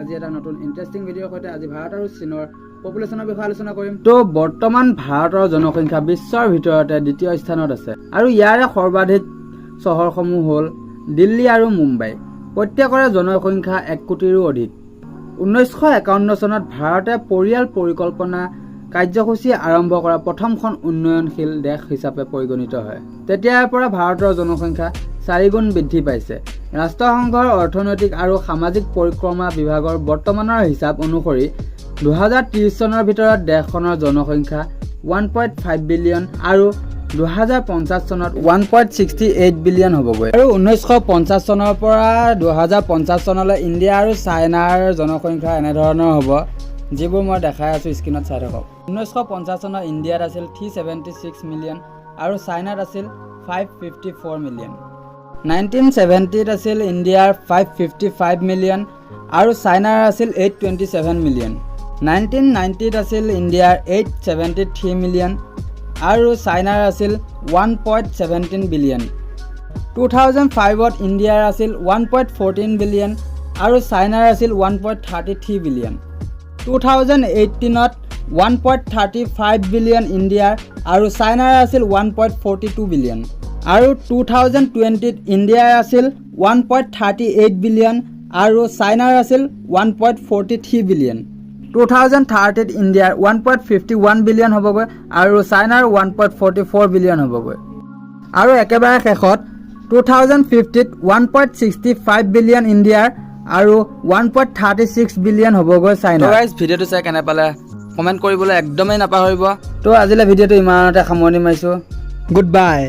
আজি এটা নতুন ইন্টাৰেষ্টিং ভিডিঅ'ৰ সৈতে আজি ভাৰত আৰু চীনৰ পপুলেশ্যনৰ বিষয়ে আলোচনা কৰিম। তো বৰ্তমান ভাৰতৰ জনসংখ্যা বিশ্বৰ ভিতৰতে দ্বিতীয় স্থানত আছে আৰু ইয়াৰে সৰ্বাধিক চহৰসমূহ হ'ল দিল্লী আৰু মুম্বাই। প্ৰত্যেকৰে জনসংখ্যা 1 কোটিৰো অধিক। 1951 চনত ভাৰতে পৰিয়াল পৰিকল্পনা কাৰ্যসূচী আৰম্ভ কৰা প্ৰথমখন উন্নয়নশীল দেশ হিচাপে পৰিগণিত হয়। তেতিয়াৰ পৰা ভাৰতৰ জনসংখ্যা 4 গুণ বৃদ্ধি পাইছে। ৰাষ্ট্ৰসংঘৰ অৰ্থনৈতিক আৰু সামাজিক পৰিক্ৰমা বিভাগৰ বৰ্তমানৰ হিচাপ অনুসৰি 2030 চনৰ ভিতৰত দেশখনৰ জনসংখ্যা 1.5 বিলিয়ন আৰু 2050 চনত 1.68 বিলিয়ন হ'বগৈ। আৰু 1950 চনৰ পৰা 2050 চনলৈ ইণ্ডিয়া আৰু চাইনাৰ জনসংখ্যা এনেধৰণৰ হ'ব, যিবোৰ মই দেখাই আছোঁ স্ক্ৰীনত চাই থাকক। 1950 চনত ইণ্ডিয়াত আছিল 376 মিলিয়ন আৰু চাইনাত আছিল 554 মিলিয়ন। 1970ত আছিল ইণ্ডিয়াৰ 555 মিলিয়ন আৰু চাইনাৰ আছিল 827 মিলিয়ন। 1990ত আছিল ইণ্ডিয়াৰ 873 মিলিয়ন আৰু চাইনাৰ আছিল 1.17 বিলিয়ন। 2005ত ইণ্ডিয়াৰ আছিল 1.14 বিলিয়ন আৰু চাইনাৰ আছিল 1.33 বিলিয়ন। 2018ত 1.35 বিলিয়ন ইণ্ডিয়াৰ আৰু চাইনাৰ আছিল 1.42 বিলিয়ন। আৰু 2020ত ইণ্ডিয়াৰ আছিল 1.38 বিলিয়ন আৰু চাইনাৰ আছিল 1.43 বিলিয়ন। 2030ত ইণ্ডিয়াৰ 1.51 বিলিয়ন হ'বগৈ আৰু চাইনাৰ 1.44 বিলিয়ন হ'বগৈ। আৰু একেবাৰে শেষত 2050ত 1.65 বিলিয়ন ইণ্ডিয়াৰ আৰু 1.36 বিলিয়ন হ'বগৈ চাইনাৰ। গাইজ ভিডিঅ'টো চাই কেনে পালে কমেণ্ট কৰিবলৈ একদমেই নাপাহৰিব। তো আজিলৈ ভিডিঅ'টো ইমানতে সামৰণি মাৰিছোঁ। Good bye.